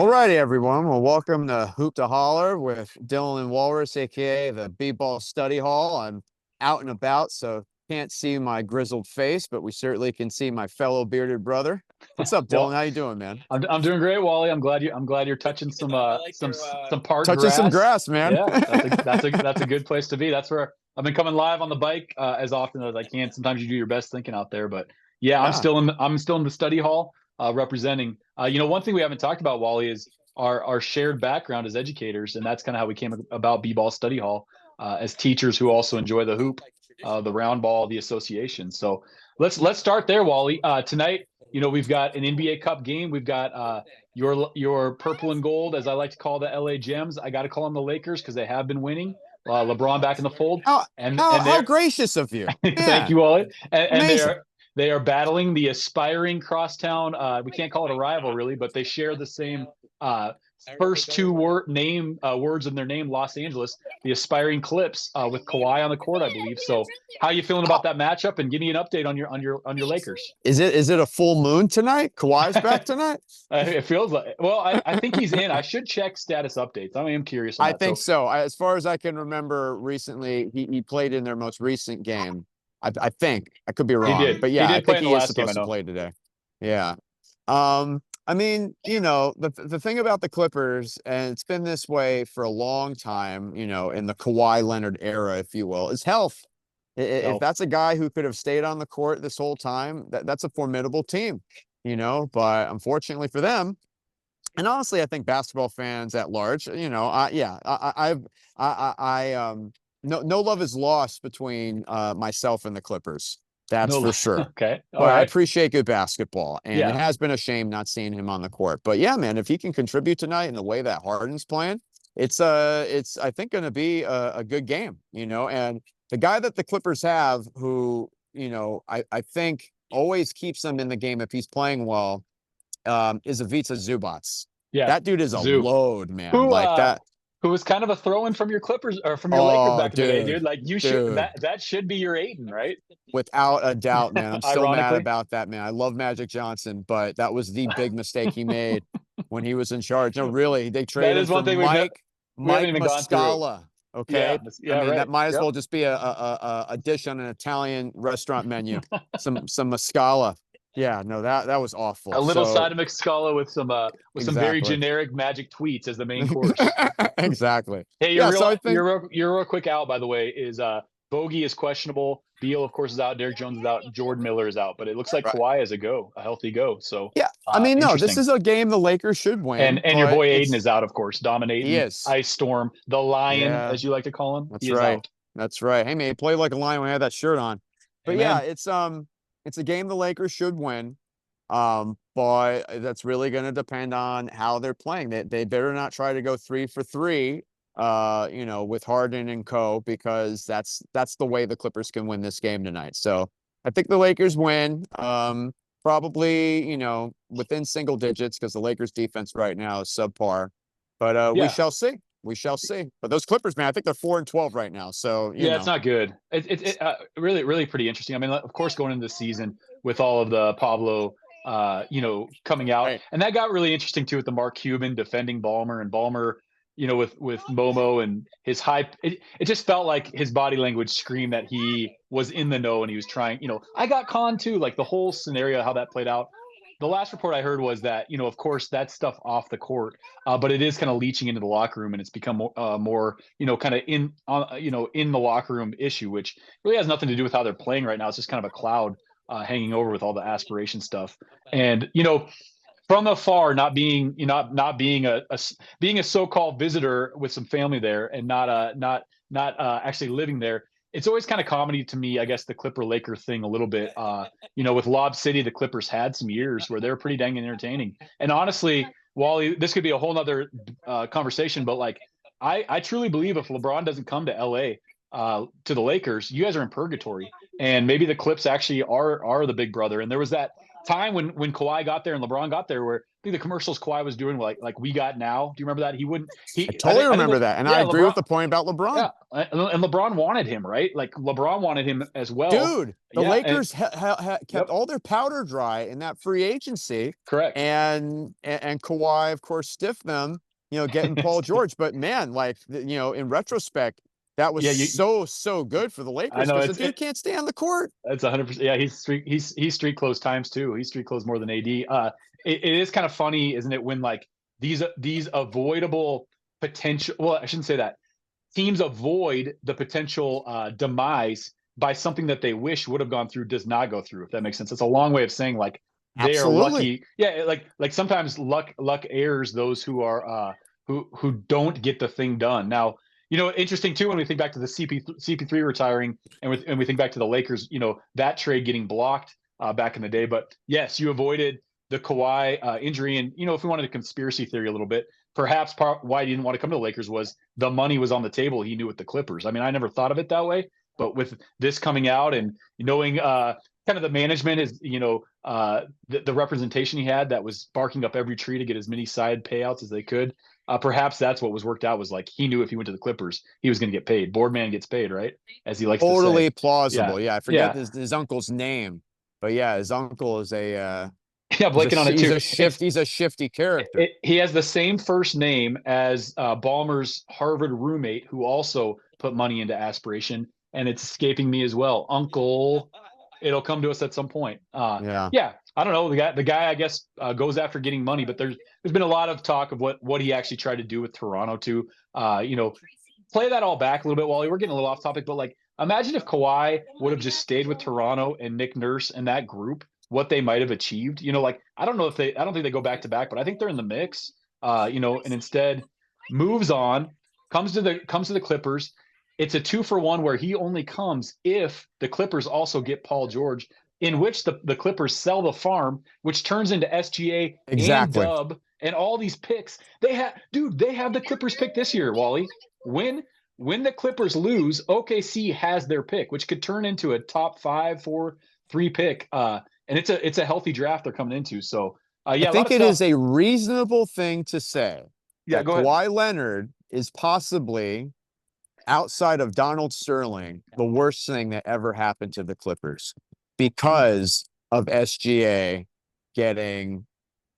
Alrighty, everyone. Well, welcome to Hoop to Holler with Dylan and Walrus, aka the B-Ball Study Hall. I'm out and about, so can't see my grizzled face, but we certainly can see my fellow bearded brother. What's up, Dylan? Well, How you doing, man? I'm doing great, Wally. I'm glad you're touching some park Touching some grass. grass, man. Yeah, that's a good place to be. That's where I've been coming live on the bike as often as I can. Sometimes you do your best thinking out there, but yeah, I'm Yeah. still in the study hall representing. One thing we haven't talked about, Wally, is our shared background as educators, and that's kind of how we came about B-ball study hall as teachers who also enjoy the hoop, the round ball, the association. So let's start there, Wally. Tonight, we've got an NBA Cup game. We've got your purple and gold, as I like to call the LA Gems. I got to call them the Lakers because they have been winning. LeBron back in the fold, How and how and how they're gracious of you. thank Yeah. you, Wally. And Amazing. they are battling the aspiring crosstown. We can't call it a rival, really, but they share the same uh, first two words in their name, Los Angeles. The aspiring Clips with Kawhi on the court, I believe. So, how are you feeling about that matchup? And give me an update on your Lakers. Is it a full moon tonight? Kawhi's back tonight? It feels like. Well, I think he's in. I should check status updates. I am curious on I that. think So so. As far as I can remember, recently he played in their most recent game. I think I could be he wrong, did. but He yeah, I did play think in the he is last game. I supposed to know. play today. Yeah. I mean, the thing about the Clippers, and it's been this way for a long time, in the Kawhi Leonard era, if you will, is health. If Health. that's a guy who could have stayed on the court this whole time, that's a formidable team, but unfortunately for them, and honestly, I think basketball fans at large, yeah, no love is lost between myself and the Clippers. That's No. for sure. Okay. All But I right. appreciate good basketball, and it Yeah. has been a shame not seeing him on the court. But yeah, man, if he can contribute tonight in the way that Harden's playing, it's I think going to be a good game, And the guy that the Clippers have, who I think always keeps them in the game if he's playing well, is Ivica Zubats. Yeah. That dude is a Zoo. load, man. Who Like that. who was kind of a throw-in from your Clippers or from your Lakers Oh, back in the day, dude. dude, Like you should dude. that should be your Aiden, right? Without a doubt, man. I'm still mad Ironically. about that, man. I love Magic Johnson, but that was the big mistake he made when he was in charge. No, really, they That traded him is for one thing we haven't Mike even gone through. Muscala. Okay. Yeah. I Yeah, mean, that right. might as Yep. well just be a dish on an Italian restaurant menu. Some Muscala. Yeah, no, that was awful. A little So side of Mexcala with some very exactly. generic magic tweets as the main course. Exactly. Hey, Yeah, so I think your real quick out, by the way, is Bogey is questionable. Beal, of course, is out. Derek Jones is out. Jordan Miller is out. But it looks like right. Kawhi is a healthy go. So Yeah, I mean, no, this interesting. is a game the Lakers should And win, your but boy Aiden it's is out, of course, he dominating is. Ice Storm, the Lion, Yeah, as you like to call him. He that's is right. out. That's right. Hey man, he played like a lion when I had that shirt on. But yeah, Amen. it's a game the Lakers should win. But that's really gonna depend on how they're playing. They better not try to go 3 for 3, with Harden and Co. because that's the way the Clippers can win this game tonight. So I think the Lakers win. Probably, within single digits because the Lakers defense right now is subpar. But we Yeah. shall see. We shall see. But those Clippers, man, I think they're 4-12 right now. So, Yeah, it's not good. Really, really pretty interesting. I mean, of course, going into the season with all of the Pablo, coming out, right. and that got really interesting too with the Mark Cuban defending Balmer and Balmer, with Momo and his hype. It just felt like his body language screamed that he was in the know and he was trying. I got conned too. Like the whole scenario, how that played out. The last report I heard was that, of course, that stuff off the court, but it is kind of leaching into the locker room, and it's become more, kind of in the locker room issue, which really has nothing to do with how they're playing right now. It's just kind of a cloud hanging over with all the aspiration stuff, and from afar, not being not being being a so-called visitor with some family there, and not actually living there. It's always kind of comedy to me, I guess, the Clipper Laker thing a little bit. With Lob City, the Clippers had some years where they were pretty dang entertaining. And honestly, Wally, this could be a whole nother conversation, but like, I truly believe if LeBron doesn't come to LA to the Lakers, you guys are in purgatory. And maybe the Clips actually are the big brother. And there was time when Kawhi got there and LeBron got there, where I think the commercials Kawhi was doing like we got now. Do you remember that? He wouldn't. I He totally I think remember that, and I yeah, agree with LeBron. the point about LeBron. Yeah, and LeBron wanted him, right? Like LeBron wanted him as well. Dude, the Yeah, and Lakers kept yep, all their powder dry in that free agency, correct. and Kawhi, of course, stiffed them, getting Paul George. But man, like in retrospect, that was Yeah, so good for the I Lakers know because the dude can't stay on the court. it's 100%. Yeah, he's street clothes times too. He's street clothes more than AD. It is kind of funny, isn't it, when like these avoidable potential. Well, I shouldn't say that. Teams avoid the potential demise by something that they wish would have gone through does not go through. If that makes sense, it's a long way of saying like they are Absolutely. lucky. Yeah, like sometimes luck errs those who are who don't get the thing done. Now, interesting too when we think back to the CP3 retiring and we think back to the Lakers, that trade getting blocked back in the day. But yes, you avoided the Kawhi injury, and if we wanted a conspiracy theory a little bit, perhaps why he didn't want to come to the Lakers was the money was on the table. He knew with the Clippers. I mean, I never thought of it that way, but with this coming out and knowing kind of the management is, the representation he had that was barking up every tree to get as many side payouts as they could. Perhaps that's what was worked out was like he knew if he went to the Clippers, he was going to get paid. Boardman gets paid, right? As he likes to say. Totally Yeah. plausible. Yeah, I forget Yeah. his uncle's name, but yeah, his uncle is Yeah. Blanking on it he's too. he's a shifty character. He has the same first name as Ballmer's Harvard roommate, who also put money into aspiration, and it's escaping me as well. Uncle, it'll come to us at some point. Yeah. Yeah, I don't know. The guy, I guess, goes after getting money, but there's been a lot of talk of what he actually tried to do with Toronto to, play that all back a little bit. Wally, we're getting a little off topic, but like, imagine if Kawhi would have just stayed with Toronto and Nick Nurse and that group, what they might have achieved. Like I don't know if I don't think they go back to back, but I think they're in the mix. And instead moves on, comes to the Clippers. It's a 2-for-1 where he only comes if the Clippers also get Paul George, in which the Clippers sell the farm, which turns into SGA and Exactly. Dub and all these picks. They have the Clippers pick this year, Wally. When the Clippers lose, OKC has their pick, which could turn into a top 5, 4, 3 pick. And it's a healthy draft they're coming into. So I yeah, a lot think of it stuff. is a reasonable thing to say Yeah, that go ahead. Kawhi Leonard is possibly, outside of Donald Sterling, the worst thing that ever happened to the Clippers because of SGA getting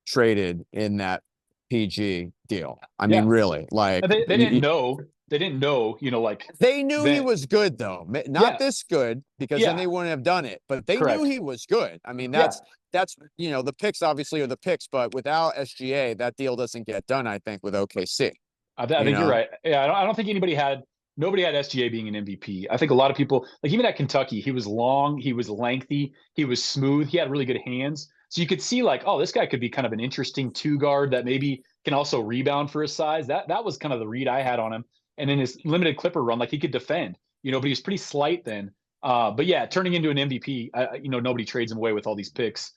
traded in that PG deal. I mean, Yeah, really, like and they didn't know. They didn't know. Like they knew he that. was good, though. Not Yeah, this good, because then yeah, they wouldn't have done it. But they knew correct. he was good. I mean, Yeah, that's the picks obviously are the picks, but without SGA, that deal doesn't get done. I think with OKC. I You think you're know, right. Yeah, I don't think nobody had SGA being an MVP. I think a lot of people, like even at Kentucky, he was long, he was lengthy, he was smooth, he had really good hands. So you could see like, oh, this guy could be kind of an interesting 2 guard that maybe can also rebound for his size. That was kind of the read I had on him. And in his limited Clipper run, like he could defend, but he was pretty slight then. But yeah, turning into an MVP, nobody trades him away with all these picks.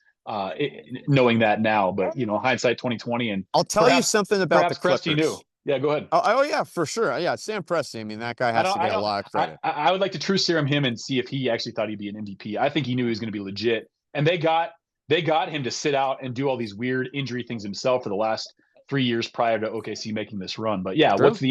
Knowing that now, but hindsight 2020, and I'll tell you perhaps something about the perhaps Presti knew. Clippers. Yeah, go ahead. Oh yeah, for sure. Yeah, Sam Presti. I mean, that guy has to I get a don't. lot of credit. I would like to true serum him and see if he actually thought he'd be an MVP. I think he knew he was going to be legit, and they got him to sit out and do all these weird injury things himself for the last 3 years prior to OKC making this run. But yeah, True. What's the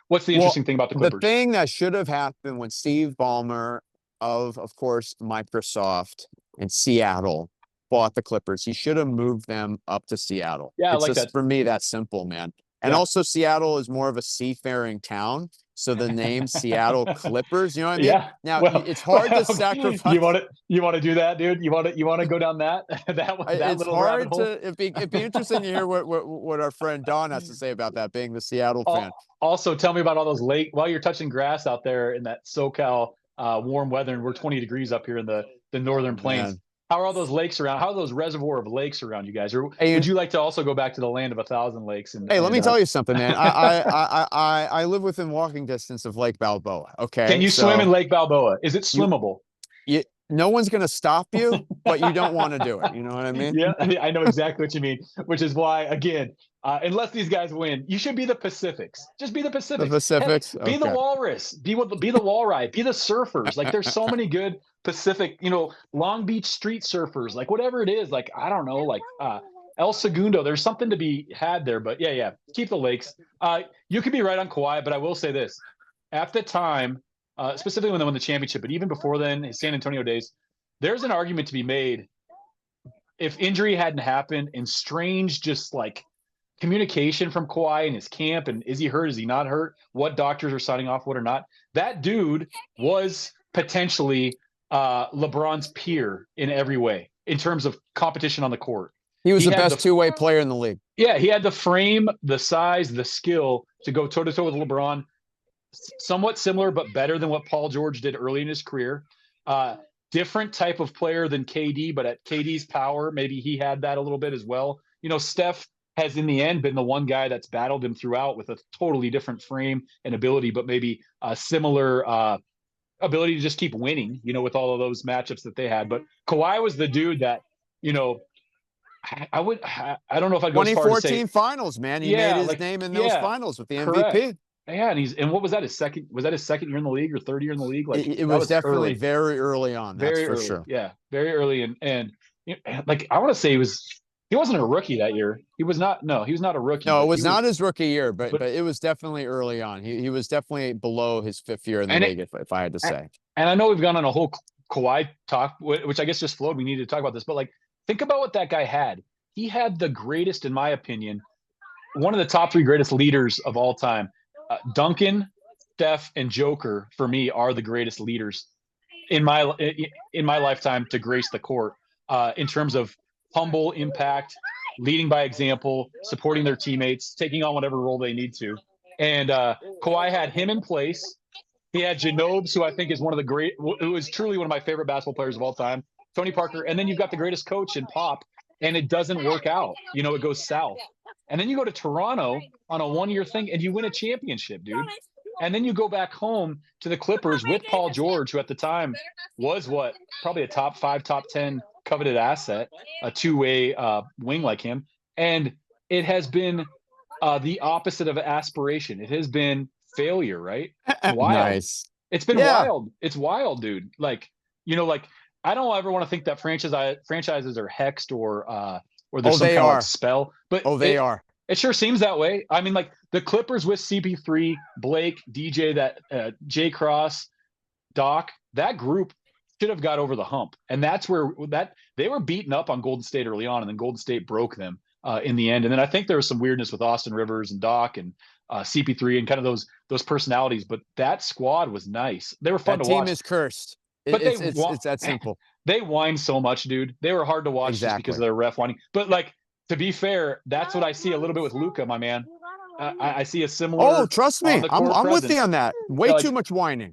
Well, interesting thing about the the Clippers? thing that should have happened when Steve Ballmer of course, Microsoft and Seattle bought the Clippers, he should have moved them up to Seattle. Yeah, I It's like just that. for me that simple, man. And Yeah. also, Seattle is more of a seafaring town, so the name Seattle Clippers. You know what I mean? Yeah. Now it's hard to Well, sacrifice. you want to do that, dude? You want to go down that that It's little rabbit hard to. hole? It'd be interesting to hear what our friend Don has to say about that, being the Seattle fan. Also, tell me about all those lake while you're touching grass out there in that SoCal warm weather, and we're 20 degrees up here in the northern Oh plains. man. How are all those lakes around? How are those reservoir of lakes around you guys? Or would Hey, you like to also go back to the land of 1,000 lakes Hey, let me tell you something, man. I live within walking distance of Lake Balboa. can Okay, you swim in so Lake Balboa? Is it you swimmable? No one's going to stop you, but you don't want to do it. You know what I mean? Yeah, I know exactly what you mean, which is why, again, unless these guys win, you should be the Pacifics. Just be the The Pacifics. Heck, Pacifics. be the Okay. Walrus. Be the Walleye. Be the Surfers. Like, there's so many good Pacific, Long Beach street surfers. Like, whatever it is. Like, I don't know. Like, El Segundo. There's something to be had there. But yeah, keep the Lakes. You could be right on Kawhi, but I will say this: at the time, specifically when they won the championship, but even before then, his San Antonio days, there's an argument to be made if injury hadn't happened and strange just like communication from Kawhi and his camp, and is he hurt, is he not hurt, what doctors are signing off, what or not, that dude was potentially LeBron's peer in every way in terms of competition on the court. He was He the had best two-way player in the league. Yeah, he had the frame, the size, the skill to go toe-to-toe with LeBron. Somewhat similar, but better than what Paul George did early in his career. Different type of player than KD, but at KD's power, maybe he had that a little bit as well. Steph has in the end been the one guy that's battled him throughout with a totally different frame and ability, but maybe a similar ability to just keep winning, with all of those matchups that they had. But Kawhi was the dude that, I don't know if I'd go as far to say 2014 finals, man. He made his name in those finals with the correct. MVP. Yeah, and what was that? His second year in the league or third year in the league? Like it was definitely early. Very early on. That's very for early. sure. Yeah, very early. And like I want to say he wasn't a rookie that year. He was not. No, he was not a rookie. No, it was not his rookie year, but it was definitely early on. He was definitely below his 5th year in the league, if I had to say. And I know we've gone on a whole Kawhi talk, which I guess just flowed. We needed to talk about this, but like think about what that guy had. He had the greatest, in my opinion, one of the top 3 greatest leaders of all time. Duncan, Steph, and Joker for me are the greatest leaders in my lifetime to grace the court in terms of humble impact, leading by example, supporting their teammates, taking on whatever role they need to. And Kawhi had him in place. He had Ginobili, who I think is who is truly one of my favorite basketball players of all time, Tony Parker. And then you've got the greatest coach in Pop, and it doesn't work out. It goes south. And then you go to Toronto on a 1-year thing and you win a championship, dude. And then you go back home to the Clippers with Paul George, who at the time was probably a top 5, top 10 coveted asset, a two-way wing like him. And it has been the opposite of aspiration. It has been failure, right? Wild. Nice. It's been wild. It's wild, dude. Like, I don't ever want to think that franchises are hexed or there's some kind of like spell. But they are. It sure seems that way. I mean, like the Clippers with CP3, Blake, DJ, that Jay Cross, Doc, that group should have got over the hump. And that's where they were beaten up on Golden State early on, and then Golden State broke them in the end. And then I think there was some weirdness with Austin Rivers and Doc and CP3 and kind of those personalities. But that squad was nice. They were fun to watch. That team is cursed. It's that simple. They whine so much, dude. They were hard to watch just because of their ref whining. But like, to be fair, that's what I see a little bit with Luka, my man. I see a similar. Oh, trust me, I'm with you on that. Way too much whining.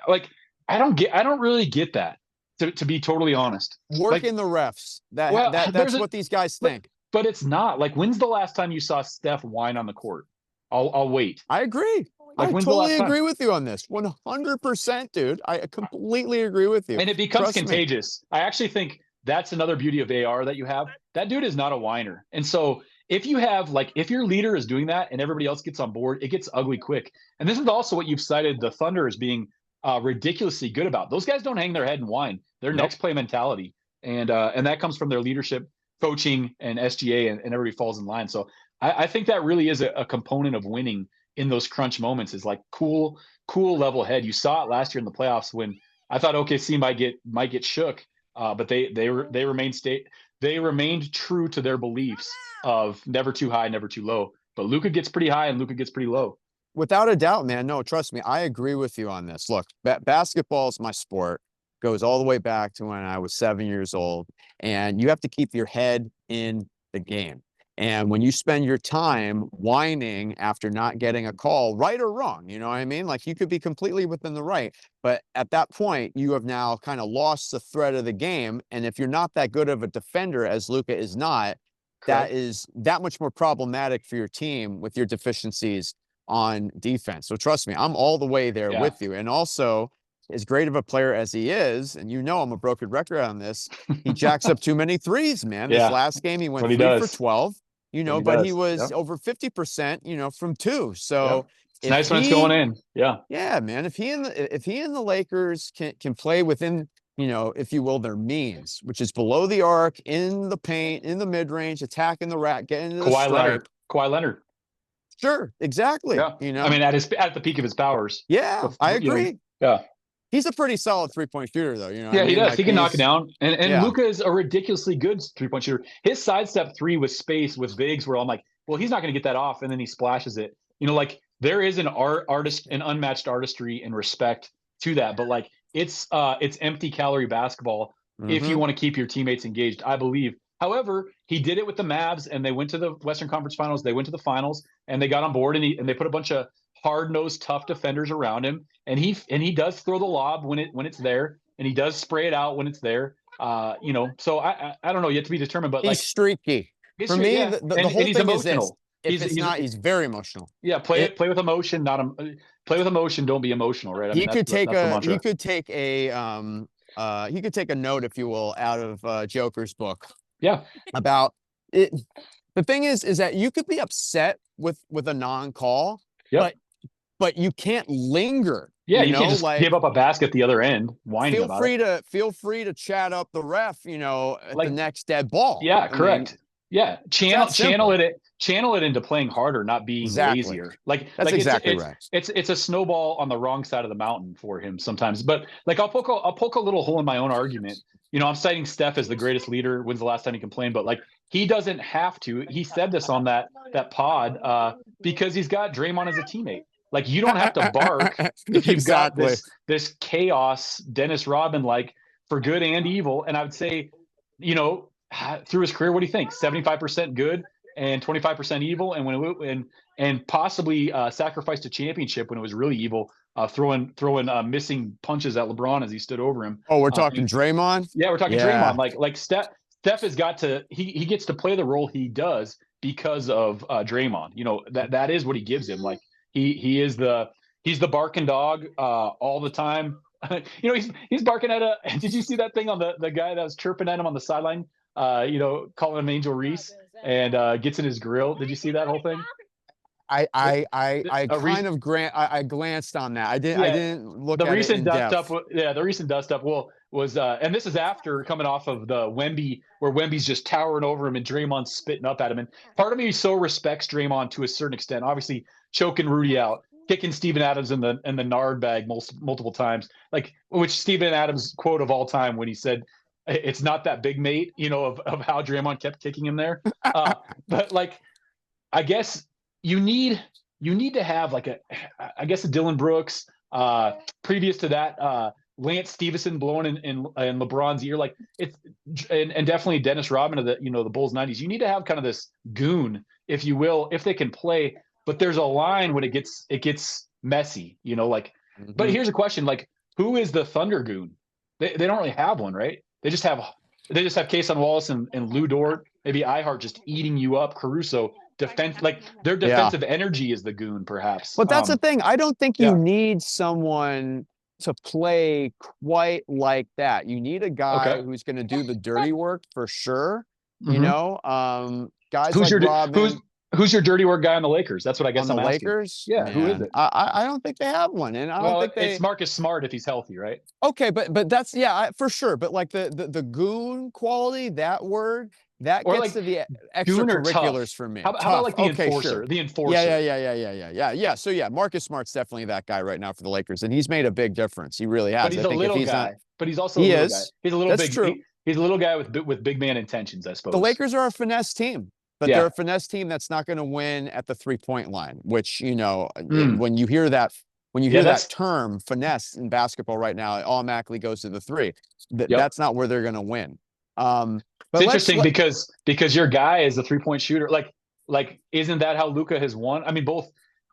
Like I don't really get that. To be totally honest, working the refs. That's what these guys think. But it's not. Like, when's the last time you saw Steph whine on the court? I'll wait. I agree. I totally agree with you on this. 100%, dude. I completely agree with you. And it becomes contagious. I actually think that's another beauty of AR that you have. That dude is not a whiner. And so if your leader is doing that and everybody else gets on board, it gets ugly quick. And this is also what you've cited the Thunder as being ridiculously good about. Those guys don't hang their head and whine. Their next play mentality. And that comes from their leadership, coaching, and SGA, and everybody falls in line. So I think that really is a component of winning in those crunch moments, is like cool level head. You saw it last year in the playoffs when I thought OKC might get shook, but they remained true to their beliefs of never too high, never too low. But Luka gets pretty high and Luka gets pretty low. Without a doubt, man. No, trust me. I agree with you on this. Look, basketball is my sport. Goes all the way back to when I was 7 years old. And you have to keep your head in the game. And when you spend your time whining after not getting a call, right or wrong, you know what I mean? Like, you could be completely within the right. But at that point, you have now kind of lost the thread of the game. And if you're not that good of a defender, as Luka is not, that is that much more problematic for your team with your deficiencies on defense. So trust me, I'm all the way there with you. And also, as great of a player as he is, and I'm a broken record on this, he jacks up too many threes, man. This Yeah, last game, he that's went what he 3 for does. 12, That's what he but he does. was Yep. over 50%, from two. Yep. So It's if nice when it's going he, in. Yeah. yeah, man, if he and the Lakers can play within, if you will, their means, which is below the arc, in the paint, in the mid range, attacking the rack, getting into the Kawhi Leonard. stripe. Kawhi Leonard. Sure, exactly. Yeah. I mean, at the peak of his powers. Yeah, I You know. agree. Yeah. He's a pretty solid 3-point shooter, though. You know what I Yeah, he mean? does. Like He can knock it down. And yeah, Luka is a ridiculously good 3-point shooter. His sidestep three with space with bigs where I'm like, well, he's not going to get that off, and then he splashes it. Like there is an unmatched artistry and respect to that. But like it's empty calorie basketball if you hmm want to keep your teammates engaged, I believe. However, he did it with the Mavs, and they went to the Western Conference Finals. They went to the finals, and they got on board, and they put a bunch of hard-nosed, tough defenders around him, and he does throw the lob when it's there, and he does spray it out when it's there. So I don't know, yet to be determined, but he's like streaky. For history, me, yeah, the and whole he's thing is this: emotional. if it's He's not, he's very emotional. yeah, It play with emotion, not play with emotion. Don't be emotional, right? I mean, he could take that's the a he mantra. could take a he could take a note, if you will, out of Joker's book Yeah, about it. The thing is that you could be upset with a non-call, yep, but you can't linger. yeah. You can't just Like give up a basket the other end, whining about it. feel free to chat up the ref, at the Like next dead ball. yeah, I mean, correct. Yeah, it's that simple. channel it into playing harder, not being Exactly. lazier. Like That's like it's exactly it's right. it's it's a snowball on the wrong side of the mountain for him sometimes. But like I'll poke a little hole in my own argument. I'm citing Steph as the greatest leader. When's the last time he complained? But like he doesn't have to. He said this on that pod because he's got Draymond as a teammate. Like you don't have to bark if you've got Exactly. this chaos Dennis Rodman like for good and evil. And I would say, you know, through his career, what do you think? 75% good and 25% evil, and and possibly sacrificed a championship when it was really evil, throwing missing punches at LeBron as he stood over him. Oh, we're talking Draymond? Yeah, we're talking Yeah. Draymond. Like Steph has got to he gets to play the role he does because of Draymond. That is what he gives him. Like he is he's the barking dog all the time. He's barking at a. Did you see that thing on the guy that was chirping at him on the sideline? Calling him Angel Reese and gets in his grill. Did you see that whole thing? I A kind of I glanced on that. I Yeah, didn't look the at it recent in dust up. depth. Yeah, the recent dust up was and this is after coming off of the Wemby where Wemby's just towering over him and Draymond's spitting up at him. And part of me so respects Draymond to a certain extent. Obviously, choking Rudy out, kicking Steven Adams in the nard bag multiple times, like which Steven Adams quote of all time when he said, "It's not that big, mate." Of how Draymond kept kicking him there. But like, I guess you need to have like I guess a Dylan Brooks. Previous to that, Lance Stevenson blowing in LeBron's ear, like it's and definitely Dennis Rodman of the Bulls '90s. You need to have kind of this goon, if you will, if they can play. But there's a line when it gets messy, like. But Mhm. here's a question: like, who is the Thunder goon? They don't really have one, right? They just have Kason Wallace and Lou Dort, maybe Ihart just eating you up, Caruso defense, like their Yeah. defensive energy is the goon, perhaps. But that's the thing. I don't think you Yeah. need someone to play quite like that. You need a guy Okay. who's going to do the dirty work for sure. hmm Guys Who's like your Rodman who's your dirty work guy on the Lakers? That's what I on guess the I'm asking. Lakers, Yeah, who is man. it? I don't think they have one, and I don't Well, think it's they. Marcus Smart if he's healthy, right? Okay, but that's for sure. But like the goon quality, that word that Or gets like to the goon or extracurriculars tough? for me. How about Tough. like the Okay, sure. enforcer? The Yeah, enforcer. yeah, yeah, yeah, yeah, yeah, yeah, yeah. So yeah, Marcus Smart's definitely that guy right now for the Lakers, and he's made a big difference. He really But has. he's I a think if little he's not, guy. But he's also a he little guy. is. He's a little That's big. true. He's a little guy with big man intentions, I The suppose. Lakers are a finesse team, but they're Yeah. a finesse team that's not going to win at the 3-point line, which, Mm. when you hear Yeah, that that's term finesse in basketball right now, it automatically goes to the three. yep. That's not where they're going to win. It's But interesting because your guy is a 3-point shooter. Like isn't that how Luka has won? I mean, both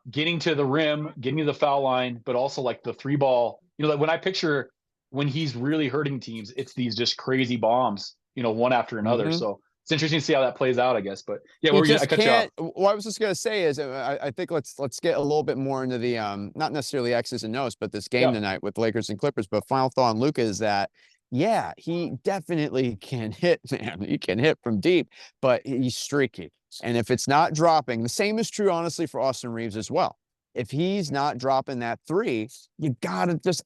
getting to the rim, getting to the foul line, but also like the three ball. Like when I picture when he's really hurting teams, it's these just crazy bombs, one after another. Mhm. So it's interesting to see how that plays out, I guess. But yeah, He I just cut you off. can't. What I was just gonna say is, I think let's get a little bit more into the not necessarily X's and O's, but this game Yeah, tonight with Lakers and Clippers. But final thought on Luka is that yeah, he definitely can hit, man. He can hit from deep, but he's streaky. And if it's not dropping, the same is true honestly for Austin Reeves as well. If he's not dropping that three, you gotta just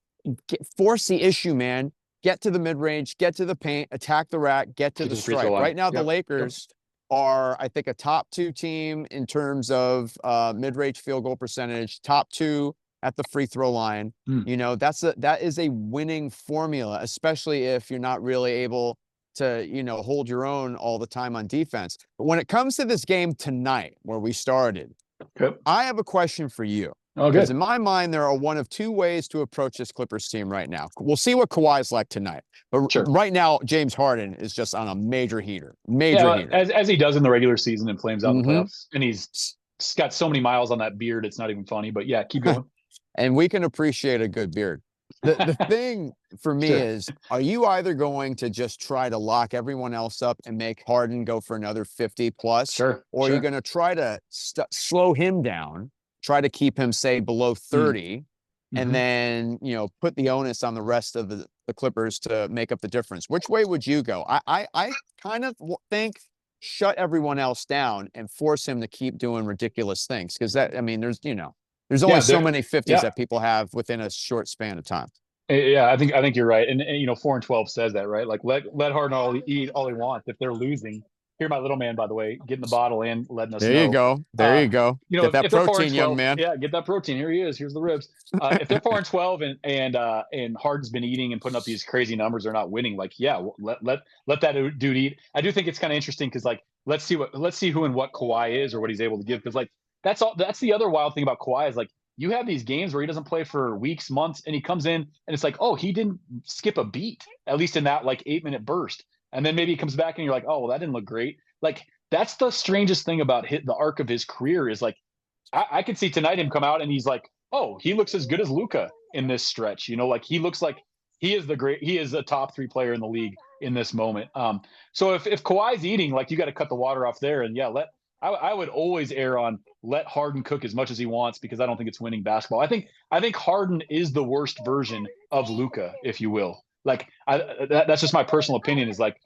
force the issue, man. Get to the mid range, get to the paint, attack the rack, get to get the to the free throw stripe. line. Right now, the Yep. Yep. Lakers are, I think, a top 2 team in terms of mid-range field goal percentage, top 2 at the free throw line. Mm. You know, that is a winning formula, especially if you're not really able to, hold your own all the time on defense. But when it comes to this game tonight, where we started, Yep. I have a question for you. Oh, Because good. in my mind, there are one of 2 ways to approach this Clippers team right now. We'll see what Kawhi's like tonight. But Sure. right now, James Harden is just on a major heater. Major Yeah, heater. as he does in the regular season and flames out in the Mm-hmm. playoffs, and he's got so many miles on that beard, it's not even funny. But yeah, keep going. And we can appreciate a good beard. The thing for me Sure. is, are you either going to just try to lock everyone else up and make Harden go for another 50 plus, Sure. or are you going to try to slow him down, try to keep him, say, below 30, and then, put the onus on the rest of the Clippers to make up the difference? Which way would you go? I kind of think shut everyone else down and force him to keep doing ridiculous things. Because there's only Yeah, so many 50s yeah. that people have within a short span of time. Yeah, I think you're right, and 4-12 says that, right? Like let Harden eat all he wants. If they're losing, here my little man, by the way, getting the bottle and letting us There you know. go. There you go. Get that If they're four and protein, young 12, man. yeah, get that protein. Here he is. Here's the ribs. If they're 4-12 and Harden's been eating and putting up these crazy numbers, they're not winning. Like, yeah, let that dude eat. I do think it's kind of interesting because like let's see who and what Kawhi is or what he's able to give, because like that's the other wild thing about Kawhi is like you have these games where he doesn't play for weeks, months, and he comes in and it's like, oh, he didn't skip a beat, at least in that like 8-minute burst. And then maybe he comes back and you're like, oh, well, that didn't look great. Like, that's the strangest thing about the arc of his career is like, I could see tonight him come out and he's like, oh, he looks as good as Luka in this stretch. Like he looks like he is a top 3 player in the league in this moment. So if Kawhi's eating, like you got to cut the water off there and yeah, I would always err on let Harden cook as much as he wants, because I don't think it's winning basketball. I think Harden is the worst version of Luka, if you will. Like that's just my personal opinion, is like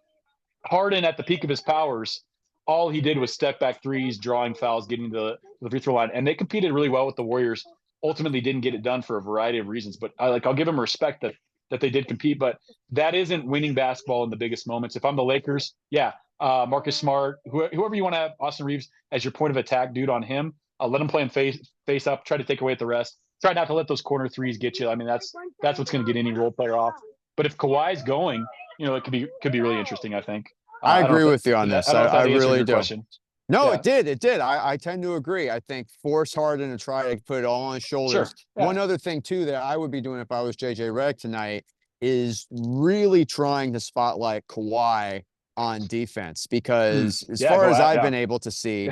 Harden at the peak of his powers, all he did was step back threes, drawing fouls, getting to the free throw line, and they competed really well with the Warriors. Ultimately, didn't get it done for a variety of reasons, but I'll give them respect that they did compete. But that isn't winning basketball in the biggest moments. If I'm the Lakers, yeah, Marcus Smart, whoever you want to have, Austin Reeves as your point of attack dude on him, let him play him face up, try to take away at the rest. Try not to let those corner threes get you. I mean, that's what's going to get any role player off. But if Kawhi's going, it could be really interesting, I think. I agree with you on this. I don't know if I that answered really your do. question. No, Yeah. it did. It did. I tend to agree. I think force Harden to try to put it all on his shoulders. Sure. Yeah. One other thing, too, that I would be doing if I was JJ Redick tonight is really trying to spotlight Kawhi on defense, because as far as I've been able to see,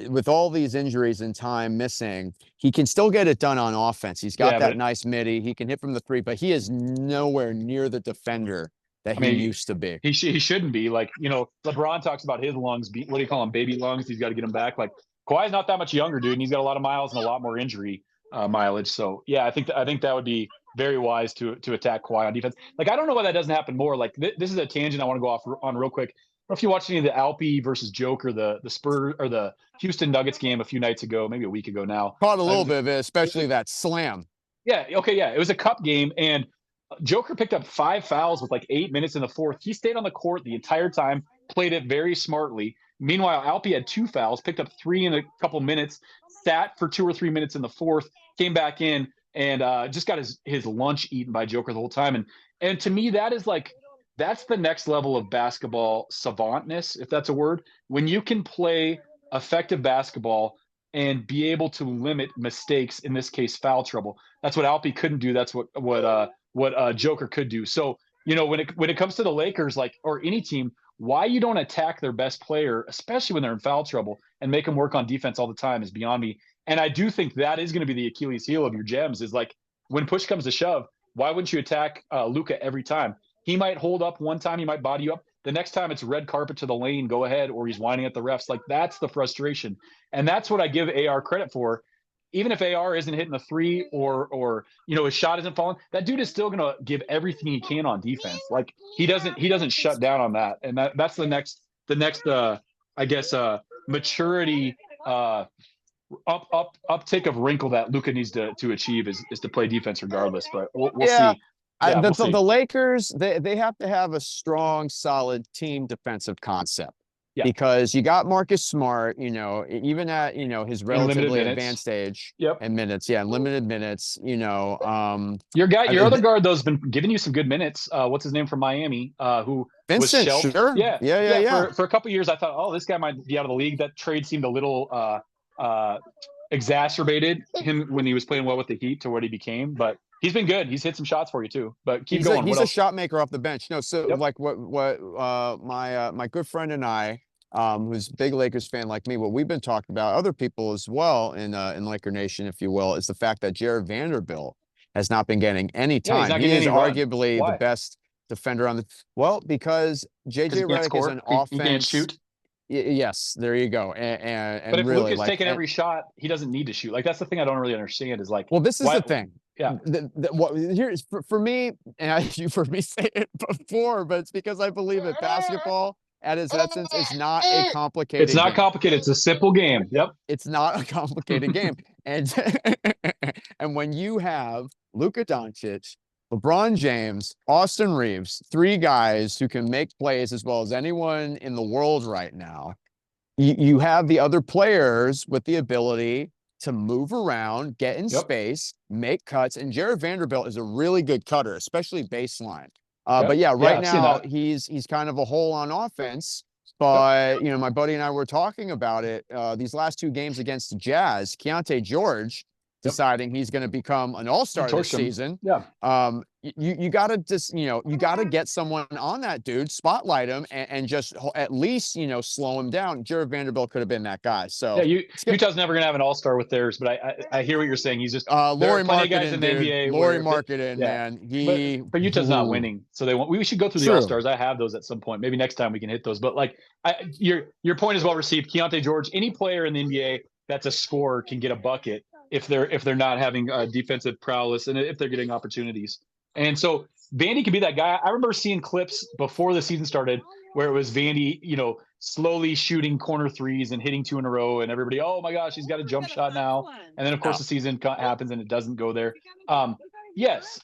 with all these injuries and time missing, he can still get it done on offense. He's got that nice midi. He can hit from the 3, but he is nowhere near the defender that he used to be. He shouldn't be. Like, LeBron talks about his lungs. What do you call them? Baby lungs. He's got to get them back. Like, Kawhi's not that much younger, dude, and he's got a lot of miles and a lot more injury mileage. So yeah, I think that would be very wise to attack Kawhi on defense. Like, I don't know why that doesn't happen more. Like, this is a tangent I want to go off on real quick. I don't know if you watched any of the Alpi versus Joker, the Spurs or the Houston Nuggets game a few nights ago, maybe a week ago now. Caught a little bit of it, especially that slam. Yeah. Okay. Yeah. It was a cup game, and Joker picked up 5 fouls with like 8 minutes in the fourth. He stayed on the court the entire time, played it very smartly. Meanwhile, Alpi had 2 fouls, picked up 3 in a couple minutes, sat for 2 or 3 minutes in the fourth, came back in, and just got his lunch eaten by Joker the whole time. And to me, that's the next level of basketball savantness, if that's a word. When you can play effective basketball and be able to limit mistakes, in this case, foul trouble. That's what Alpi couldn't do. That's what Joker could do. So, when it comes to the Lakers, like, or any team, why you don't attack their best player, especially when they're in foul trouble, and make them work on defense all the time is beyond me. And I do think that is going to be the Achilles heel of your gems, is like, when push comes to shove, why wouldn't you attack Luka every time? He might hold up one time, he might body you up. The next time it's red carpet to the lane, go ahead, or he's whining at the refs. Like that's the frustration. And that's what I give AR credit for. Even if AR isn't hitting a three or his shot isn't falling, that dude is still gonna give everything he can on defense. Like he doesn't shut down on that. And that's the next I guess maturity uptick of wrinkle that Luka needs to achieve is to play defense regardless. But we'll Yeah. see. Yeah, we'll see. The Lakers, they have to have a strong, solid team defensive concept Yeah. because you got Marcus Smart, even at, his In limited relatively minutes. advanced age Yep. and minutes. Yeah. Limited minutes, Your other guard though has been giving you some good minutes. What's his name from Miami? Who was Vincent, shelved? sure. Yeah. Yeah. For a couple of years, I thought, oh, this guy might be out of the league. That trade seemed a little exacerbated him when he was playing well with the Heat to what he became. But he's been good. He's hit some shots for you too. But keep going. He's what a else? shot maker off the bench. No, so Yep. like what my good friend and I, who's a big Lakers fan like me, what we've been talking about, other people as well in Laker Nation, if you will, is the fact that Jared Vanderbilt has not been getting any Yeah, he's time. not He getting is any run. arguably the Why? best defender on the because Because JJ he can't Redick is score. an He can't offense. shoot. Yes, there you go. But And if really Luka's like taking every shot, he doesn't need to shoot. Like that's the thing I don't really understand is like well, this is why. the thing. Yeah. What here's for me, and you've heard me say it before, but it's because I believe that basketball at its essence is not a It's complicated not game. complicated. It's a simple game. Yep. It's not a complicated game. And and when you have Luka Doncic, LeBron James, Austin Reeves, three guys who can make plays as well as anyone in the world right now, you have the other players with the ability to move around, get in Yep. space, make cuts. And Jared Vanderbilt is a really good cutter, especially baseline. Yep. But yeah, right I've seen now that. he's kind of a hole on offense. Yep. But my buddy and I were talking about it. These last two games against the Jazz, Keontae George deciding he's going to become an all-star this season. Yeah. You got to just, you got to get someone on that dude, spotlight him, and just at least, slow him down. Jared Vanderbilt could have been that guy. So yeah, Utah's never going to have an all-star with theirs, but I hear what you're saying. He's just Lauri plenty of guys in the NBA. Lauri Markkanen, man. But Utah's not winning, so we should go through the all-stars. I have those at some point. Maybe next time we can hit those. But like your point is well received. Keontae George, any player in the NBA that's a scorer can get a bucket if they're not having defensive prowess and if they're getting opportunities. And so Vandy can be that guy. I remember seeing clips before the season started where it was Vandy, slowly shooting corner threes and hitting two in a row, and everybody, oh my gosh, he's got a jump shot now. And then of course the season happens and it doesn't go there. Yes,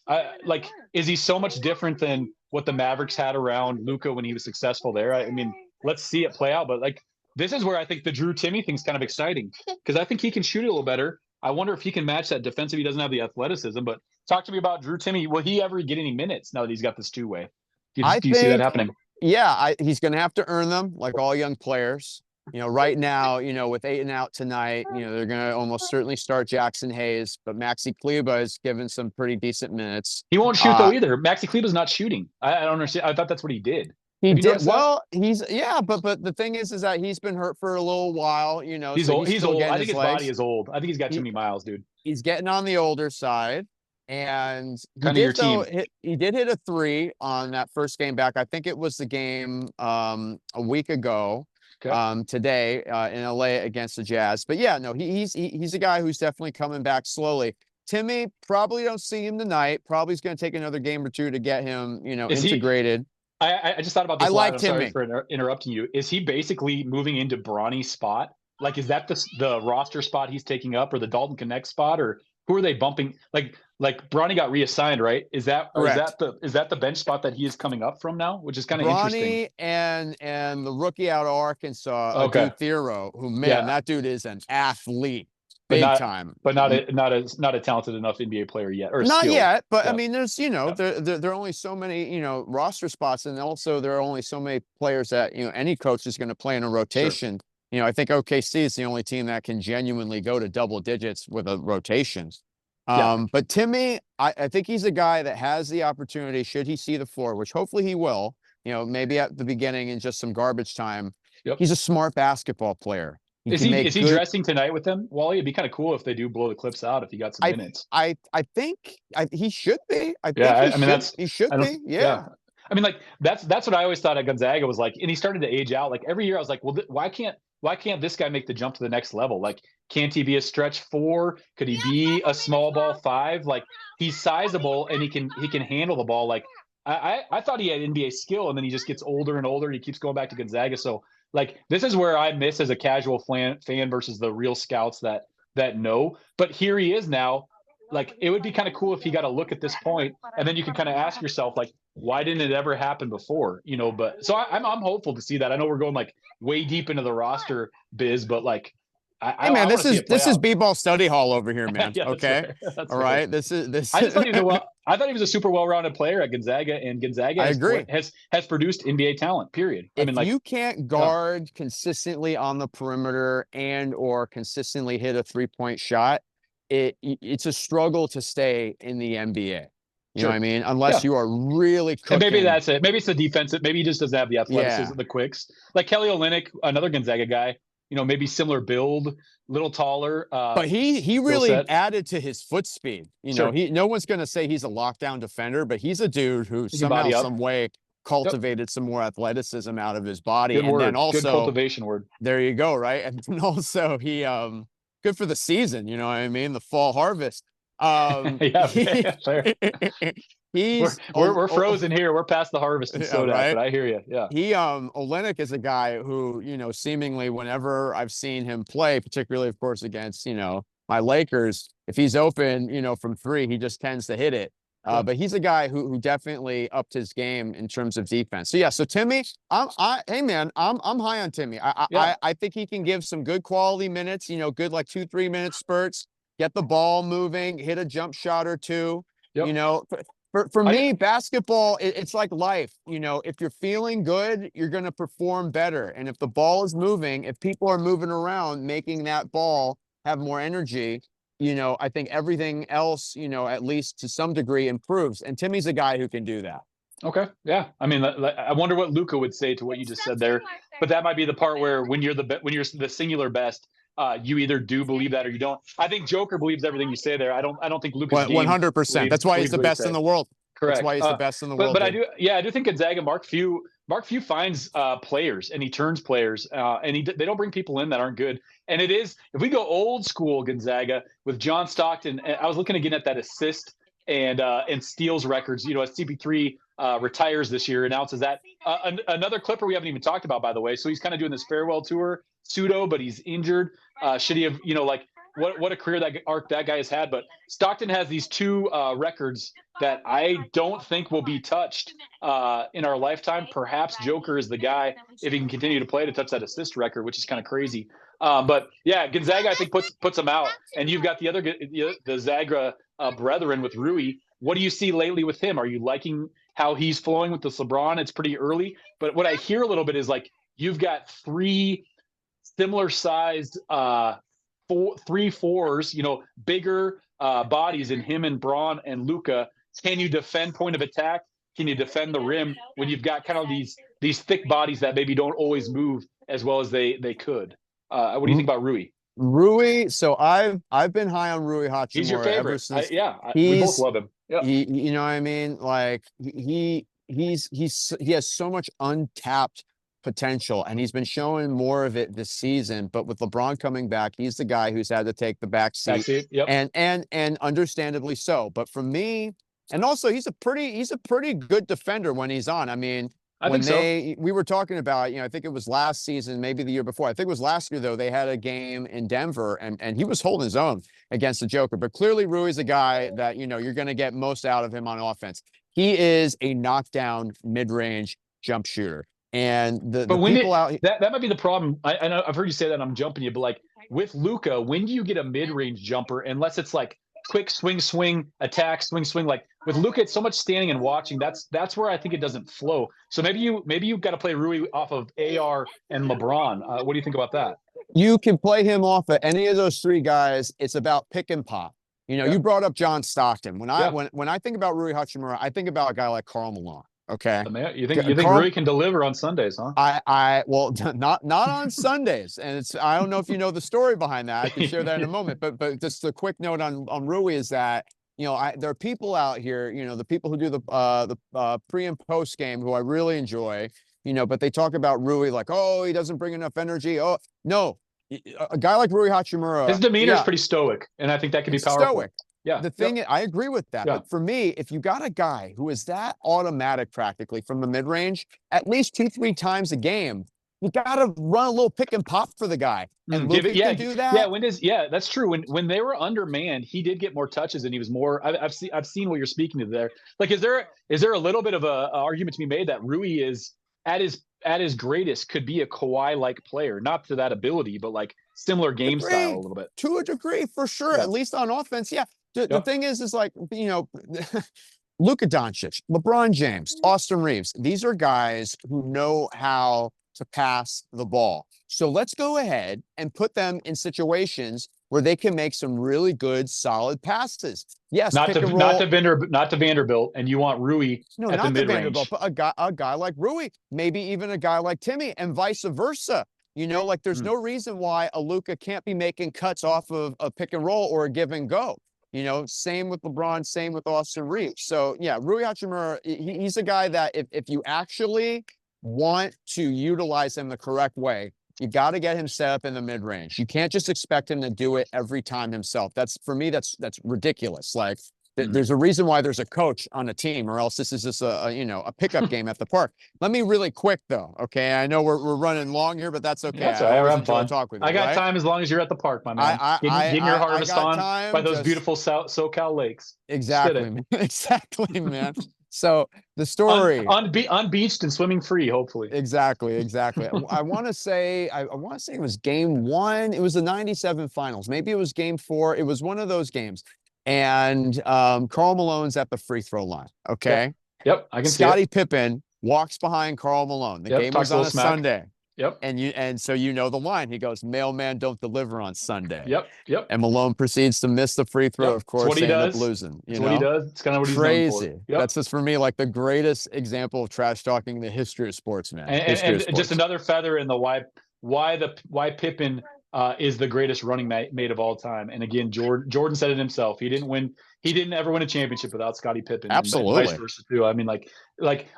is he so much different than what the Mavericks had around Luka when he was successful there? I mean, let's see it play out. But this is where I think the Drew Timme thing's kind of exciting because I think he can shoot it a little better. I wonder if he can match that defensive. He doesn't have the athleticism, but talk to me about Drew Timme. Will he ever get any minutes now that he's got this two-way? Do you see that happening? Yeah, he's going to have to earn them like all young players. Right now, with Ayton out tonight, they're going to almost certainly start Jackson Hayes, but Maxi Kleber is given some pretty decent minutes. He won't shoot though either. Maxi Kleber's not shooting. I don't understand. I thought that's what he did. He did well. But the thing is that he's been hurt for a little while. He's so old. He's old. I think his legs. body is old. I think he's got too many miles, dude. He's getting on the older side, and he did hit a three on that first game back. I think it was the game a week ago. Okay. Today in LA against the Jazz. But yeah, no, he's a guy who's definitely coming back slowly. Timme, probably don't see him tonight. Probably is going to take another game or two to get him, integrated. I just thought about this. I'm sorry for interrupting you. Is he basically moving into Bronny's spot? Like, is that the roster spot he's taking up, or the Dalton Connect spot, or who are they bumping? Like Bronny got reassigned, right? Is that the bench spot that he is coming up from now, which is kind of interesting? Bronny and the rookie out of Arkansas, dude Thero, who that dude is an athlete. Big time, but not a talented enough NBA player yet, or not skilled. yet. But I mean, there's there are only so many roster spots, and also there are only so many players that any coach is going to play in a rotation. Sure. I think OKC is the only team that can genuinely go to double digits with a rotation. But Timme, I think he's a guy that has the opportunity should he see the floor, which hopefully he will. Maybe at the beginning in just some garbage time. Yep. He's a smart basketball player. Is he dressing tonight with them, Wally? It'd be kind of cool if they do blow the Clips out if he got some minutes. I think he should be. He should be. Yeah. I mean, like that's what I always thought at Gonzaga was like, and he started to age out. Like every year, I was like, well, why can't this guy make the jump to the next level? Like, can't he be a stretch four? Could he be a small ball five? Like he's sizable and he can handle the ball. Like I thought he had NBA skill, and then he just gets older and older, and he keeps going back to Gonzaga. So like this is where I miss as a casual fan versus the real scouts that know. But here he is now. Like it would be kind of cool if he got a look at this point, and then you can kind of ask yourself like, why didn't it ever happen before? But so I'm hopeful to see that. I know we're going like way deep into the roster biz, but like Hey I man, want this to see is it play this is out. b-ball study hall over here, man. Yeah, that's Okay. fair. That's All fair. right. This I just thought he was I thought he was a super well-rounded player at Gonzaga, and Gonzaga I has agree. has produced NBA talent. Period. I mean, If like, you can't yeah, guard consistently on the perimeter and or consistently hit a three-point shot, it's a struggle to stay in the NBA. You know what I sure, mean? Unless yeah. you are really And maybe cooking. that's it. Maybe it's the defensive. Maybe he just doesn't have the Yeah. athleticism, the quicks. Like Kelly Olynyk, another Gonzaga guy. Maybe similar build, little taller, But he skill really set. added to his foot speed. Sure, He no one's gonna say he's a lockdown defender, but he's a dude who he can somehow, body up. some way Yep, cultivated some more athleticism out of his body. good And then word. Good also, cultivation word. there you go, right? And then also he good for the season, you know what I mean? The fall harvest. Yeah, He, fair. We're he's we're we're frozen here. We're past the harvest and yeah, Sodak, but right. I hear you. Yeah, He Olynyk is a guy who, seemingly whenever I've seen him play, particularly of course against, my Lakers, if he's open, from three, he just tends to hit it. yeah, But he's a guy who definitely upped his game in terms of defense. So yeah, so Timmy, hey man, I'm high on Timmy. yeah. I think he can give some good quality minutes, good like 2-3 minute spurts, get the ball moving, hit a jump shot or two, you Yep. know. For I me, basketball, it's like life. If you're feeling good, you're going to perform better. And if the ball is moving, if people are moving around, making that ball have more energy, I think everything else, at least to some degree improves. And Timmy's a guy who can do that. Okay. Yeah. I mean, I wonder what Luca would say to what you just said there. But that might be the part where when you're the singular best, you either do believe that or you don't. I think Joker believes everything you say there. I don't think Luca's What game 100%. believes That's why he's believes the what you best in say. the world. That's Correct. why he's the best in the But world, I dude. do, yeah, I do think Gonzaga Mark Few finds players, and he turns players, and they don't bring people in that aren't good. And it is, if we go old school Gonzaga with John Stockton, I was looking again at that assist and steals records. As CP3 retires this year, announces that another Clipper we haven't even talked about, by the way. So he's kind of doing this farewell tour pseudo, but he's injured. Should he have, like what a career that arc that guy has had. But Stockton has these two records that I don't think will be touched in our lifetime. Perhaps Joker is the guy, if he can continue to play, to touch that assist record, which is kind of crazy. But yeah, Gonzaga I think puts them out, and you've got the Zagra brethren with Rui. What do you see lately with him? Are you liking how he's flowing with this LeBron? It's pretty early, but what I hear a little bit is like you've got three similar sized three fours, bigger bodies in him and Braun and Luca. Can you defend point of attack? Can you defend the rim when you've got kind of these thick bodies that maybe don't always move as well as they could? What do you think about Rui? Rui, so I've been high on Rui He's your Hachimura ever favorite. since We both he's love him. Yeah, you know what I mean? Like he has so much untapped potential, and he's been showing more of it this season. But with LeBron coming back, he's the guy who's had to take the back seat, backseat. Yep, and understandably so. But for me, and also he's a pretty good defender when he's on. I mean, I think so. we were talking about, I think it was last season, maybe the year before. I think it was last year though. They had a game in Denver, and he was holding his own against the Joker. But clearly, Rui's a guy that you're going to get most out of him on offense. He is a knockdown mid-range jump shooter, and But the when people out. that might be the problem. I know I've heard you say that. And I'm jumping you, but like with Luca, when do you get a mid-range jumper? Unless it's like quick swing, attack, swing. Like with Luca, it's so much standing and watching. That's where I think it doesn't flow. So maybe you've got to play Rui off of AR and LeBron. What do you think about that? You can play him off of any of those three guys. It's about pick and pop. Yeah, You brought up John Stockton. When I yeah. when I think about Rui Hachimura, I think about a guy like Karl Malone. Okay, The man, you think Karl. Rui can deliver on Sundays, huh? Well, not on Sundays, and I don't know if you know the story behind that. I can share that in a moment. But just a quick note on Rui is that there are people out here, the people who do the pre and post game who I really enjoy, but they talk about Rui like, oh, he doesn't bring enough energy. Oh, no, a guy like Rui His Hachimura, demeanor is yeah, pretty stoic, and I think that can be it's powerful. stoic. Yeah. The Yep. thing I agree with that, Yeah. but for me, if you got a guy who is that automatic practically from the mid range, at least 2, 3 times a game, you got to run a little pick and pop for the guy. And Give it, Luka yeah, can do yeah. that. That's true. When they were undermanned, he did get more touches, and he was more. I've seen what you're speaking to there. Like, is there a little bit of a argument to be made that Rui is at his greatest could be a Kawhi like player, not to that ability, but like similar game style a Degree, little bit. to a degree, for sure. Yeah. At least on offense, yeah. The Yep. thing is like Luka Doncic, LeBron James, Austin Reeves. These are guys who know how to pass the ball. So let's go ahead and put them in situations where they can make some really good, solid passes. Yes, Not pick to and not to roll. Vanderbilt, and you want Rui No, at the not the mid Vanderbilt, range. but a guy like Rui, maybe even a guy like Timmy, and vice versa. Like there's no reason why a Luka can't be making cuts off of a pick and roll or a give and go. Same with LeBron, same with Austin Reeves. So yeah, Rui Hachimura, he's a guy that if you actually want to utilize him the correct way, you got to get him set up in the mid range. You can't just expect him to do it every time himself. That's for me, that's ridiculous. Like there's a reason why there's a coach on a team, or else this is just a pickup game at the park. Let me really quick though. Okay, I know we're running long here, but that's okay. That's I all right. We're always having enjoy fun. talk with I you, got right? time as long as you're at the park, my I man. I Getting your I harvest got on by time. those Just beautiful SoCal lakes. Just did exactly, it. man. Exactly, man. So the story. Unbeached and swimming free, hopefully. Exactly, exactly. I want to say I want to say it was game one. It was the '97 finals. Maybe it was game four. It was one of those games. And Karl Malone's at the free throw line. Yep. Okay. Yep. I can see it. Scottie Pippen walks behind Karl Malone. The Yep. game was Talks a on little a smack. Sunday. Yep. And so the line. He goes, "Mailman don't deliver on Sunday." Yep. Yep. And Malone proceeds to miss the free throw. Yep. Of It's what course, he they end up does. losing, It's what he does. It's kind of what he's known for. Crazy. Yep. That's just for me like the greatest example of trash talking in the history of sports, man. History of And just sports. another feather in the why Pippen is the greatest running mate of all time. And again, Jordan said it himself. He didn't win. He didn't ever win a championship without Scottie Pippen, and vice Absolutely. versa too. I mean, like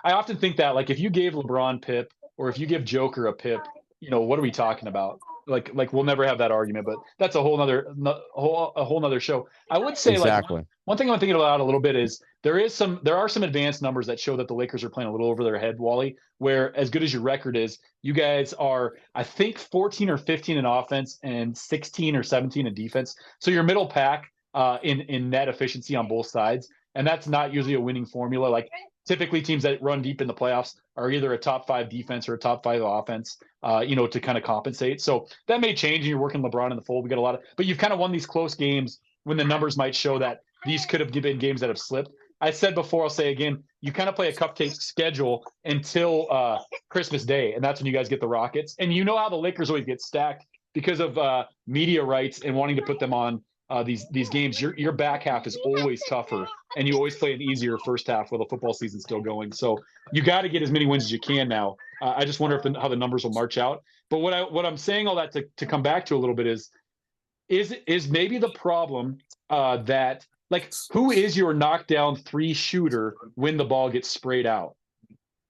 I often think that like if you gave LeBron Pip or if you give Joker a Pip, what are we talking about? Like we'll never have that argument, but that's a whole nother show. I would say like Exactly. one thing I'm thinking about a little bit is there are some advanced numbers that show that the Lakers are playing a little over their head, Wally, where as good as your record is, you guys are, I think, 14 or 15 in offense and 16 or 17 in defense. So your middle pack in net efficiency on both sides. And that's not usually a winning formula. Like typically teams that run deep in the playoffs are either a top 5 defense or a top 5 offense, to kind of compensate. So that may change and you're working LeBron in the fold. We got but you've kind of won these close games when the numbers might show that these could have been games that have slipped. I said before, I'll say again, you kind of play a cupcake schedule until Christmas Day, and that's when you guys get the Rockets. And you know how the Lakers always get stacked because of media rights and wanting to put them on these games. Your back half is always tougher, and you always play an easier first half while the football season's still going. So you got to get as many wins as you can now. I just wonder how the numbers will march out. But what I'm saying all that to come back to a little bit is maybe the problem that like who is your knockdown 3 shooter when the ball gets sprayed out?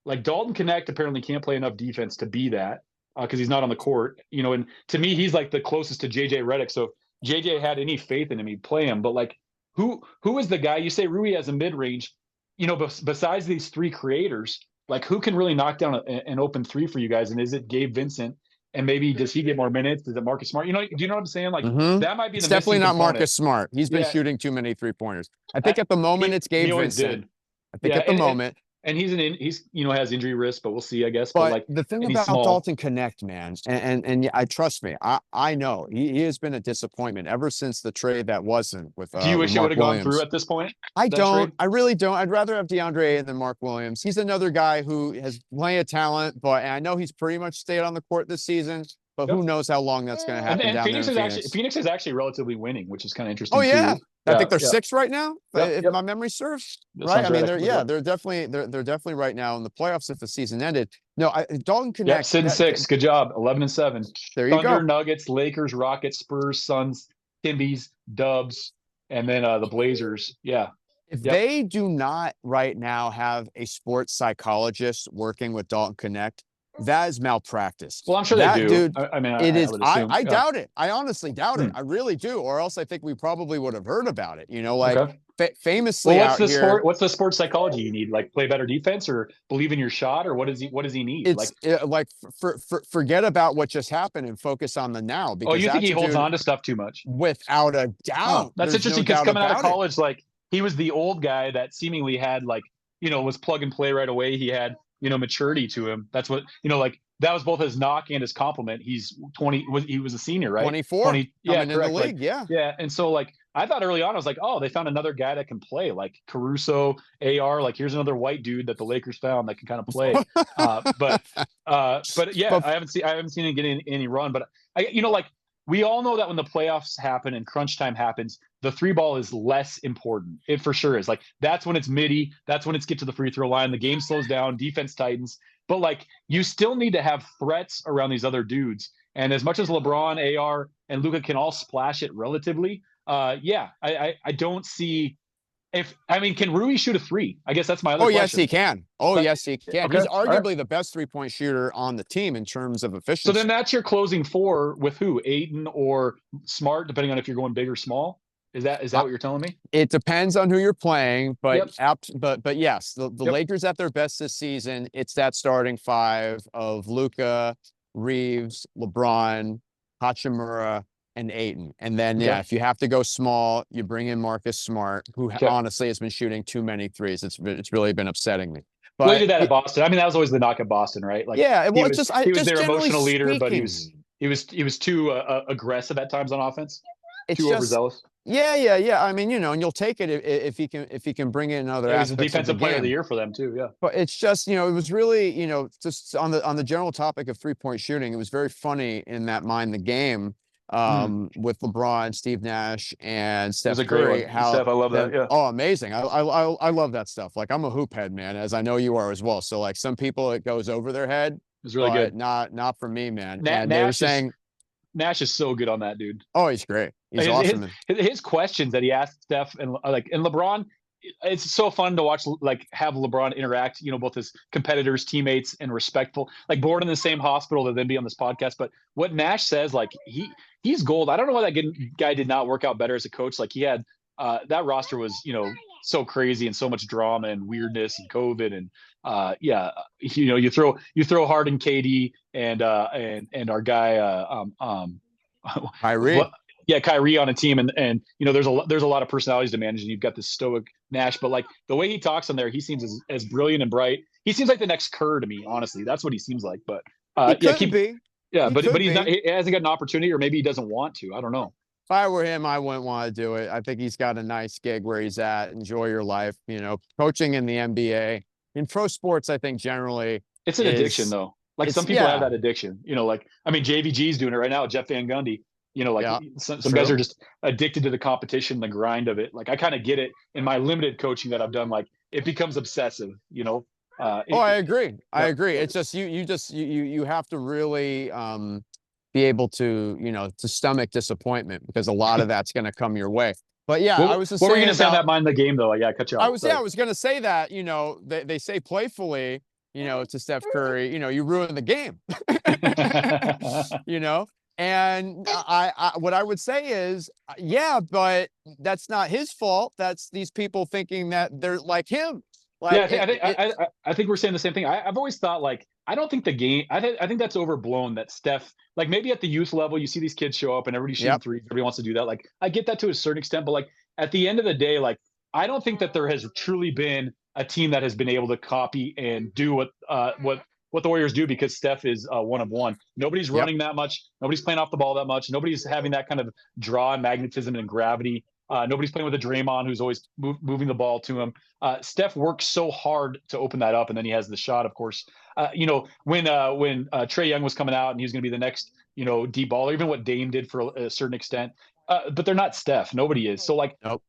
Like Dalton Connect apparently can't play enough defense to be that because he's not on the court, and to me he's like the closest to JJ Redick. So if JJ had any faith in him, he'd play him. But like who is the guy? You say Rui has a mid-range, besides these 3 creators, like who can really knock down an open 3 for you guys? And is it Gabe Vincent? And maybe does he get more minutes? Does it Marcus Smart? Do you know what I'm saying? Like that might be It's the definitely missing not component. Marcus Smart. He's been Yeah, shooting too many 3-pointers. I think at the moment it's he Gabe always Vincent. did. I think Yeah, at the moment. and he's has injury risk, but we'll see, I guess. But But like, the thing and he's about small. Dalton Connect, man, and yeah, I trust me, I know he has been a disappointment ever since the trade that wasn't Do you with wish it would Mark have gone through Williams. at this point? I That don't. trade? I really don't. I'd rather have DeAndre Ayton than Mark Williams. He's another guy who has plenty of talent, but and I know he's pretty much stayed on the court this season. But who Yep. knows how long that's going to And happen down there in Phoenix? Phoenix is actually relatively winning, which is kind of Oh interesting yeah, too. I Yeah, think they're yeah. 6 right now, Yep, if yep. my memory serves. That Right? sounds I right. mean, I think that's right. they're definitely right now in the playoffs if the season ended. No, Dalton Yep, Connect. Sid 6. Good job. 11-7. There you Thunder, go. Nuggets, Lakers, Rockets, Spurs, Suns, Timbies, Dubs. and then the Blazers. Yeah. If Yep. they do not right now have a sports psychologist working with Dalton Connect, that is malpractice. Well, I'm sure they That do. dude, I mean, it I is. would I assume. I Yeah. doubt it. I honestly doubt it. Hmm. I really do. Or else I think we probably would have heard about it. Like Okay. Well, famously out here, what's the sports psychology you need? Like play better defense or believe in your shot, or what does he need? it's Like, like forget about what just happened and focus on the now oh, because you think that's he a holds dude on to stuff too much? without a Oh, doubt. that's There's interesting no because doubt coming out of about it. college, like he was the old guy that seemingly had like, was plug and play right away. He had, maturity to him. That's what, like that was both his knock and his compliment. He's 20, he was a senior, right? 24 20. Yeah, coming in the correct. Like, league. Yeah. yeah. And so like, I thought early on, I was like, oh, they found another guy that can play like Caruso, AR, like here's another white dude that the Lakers found that can kind of play. But yeah, But I haven't seen him get any run, but like we all know that when the playoffs happen and crunch time happens, the three ball is less important. It for sure is. Like that's when it's midi. That's when it's get to the free throw line. The game slows down. Defense tightens. But like you still need to have threats around these other dudes. And as much as LeBron, AR, and Luka can all splash it relatively, yeah, I don't see if I mean can Rui shoot a three? I guess that's my other oh yes, question. he can. Oh But yes, he can. okay, He's all right. arguably the best 3-point shooter on the team in terms of So then efficiency. that's your closing four with who? Aiden or Smart, depending on if you're going big or small. Is that Uh, what you're telling me? it depends on who you're playing, but Yep. but yes, the Yep. Lakers at their best this season. It's that starting five of Luka, Reeves, LeBron, Hachimura, and Aiton. And then yeah, Okay. if you have to go small, you bring in Marcus Smart, who Okay. honestly has been shooting too many threes. It's really been upsetting me. Well, he But did that at Boston. I mean, that was always the knock at Boston, right? Like yeah, he well, it's was just I he was just their generally emotional leader, but he was speaking, he was he was too aggressive at times on offense, it's too just overzealous. yeah. I mean, and you'll take it if he can bring in other Yeah, he was the aspects of the defensive player of the game. year for them too. Yeah. But it's just, it was really, just on the general topic of 3-point shooting, it was very funny in that Mind the Game Mm. with LeBron, Steve Nash, and It was Steph a great Curry, one, how Steph. I love that. the Yeah, oh amazing. I love that stuff. Like I'm a hoop head, man, as I know you are as well. So like some people it goes over their head, it was really but good. not for me, man. And they were Nash is saying, Nash is so good on that dude. oh, he's great. He's his his awesome. his questions that he asked Steph and LeBron. It's so fun to watch, like have LeBron interact, both as competitors, teammates, and respectful. Like born in the same hospital to then be on this podcast. But what Nash says, like he's gold. I don't know why that guy did not work out better as a coach. Like he had that roster was, so crazy and so much drama and weirdness and COVID and yeah, you throw Harden, KD, and our guy Kyrie. yeah, Kyrie on a team, and there's a lot of personalities to manage, and you've got this stoic Nash, but like the way he talks on there, he seems as brilliant and bright. He seems like the next Kerr to me, honestly. That's what he seems like. But He yeah, could be. He but could he's not. be. He hasn't got an opportunity, or maybe he doesn't want to. I don't know. If I were him, I wouldn't want to do it. I think he's got a nice gig where he's at. Enjoy your life. Coaching in the NBA. In pro sports, I think generally It's an addiction, is though. Like it's some people have yeah, that addiction. Like I mean, JVG's doing it right now. Jeff Van Gundy. Like yeah, some guys are true. just addicted to the competition, the grind of it. Like I kind of get it in my limited coaching that I've done. Like it becomes obsessive. Oh, I agree. I Yep. agree. It's just you have to really be able to, to stomach disappointment because a lot of that's going to come your way. But yeah, I was just What were you saying going to say on about that mind the game though? Yeah, I cut you off. I Sorry. was going to say that, they say playfully, to Steph Curry, you ruined the game. you know and what I would say is yeah, but that's not his fault. That's these people thinking that they're like him, Yeah, like I think we're saying the same thing. I've always thought like I don't think the game. I think that's overblown. That Steph, like maybe at the youth level, you see these kids show up and everybody's shooting yep. threes. Everybody wants to do that. Like I get that to a certain extent, but like at the end of the day, like I don't think that there has truly been a team that has been able to copy and do what the Warriors do because Steph is one of one. Nobody's Yep. running that much. Nobody's playing off the ball that much. Nobody's having that kind of draw and magnetism and gravity. Nobody's playing with a Draymond who's always moving the ball to him. Steph works so hard to open that up, and then he has the shot, of course. When Trae Young was coming out and he was going to be the next, deep baller, even what Dame did for a certain extent. But they're not Steph. Nobody is. So like, Nope.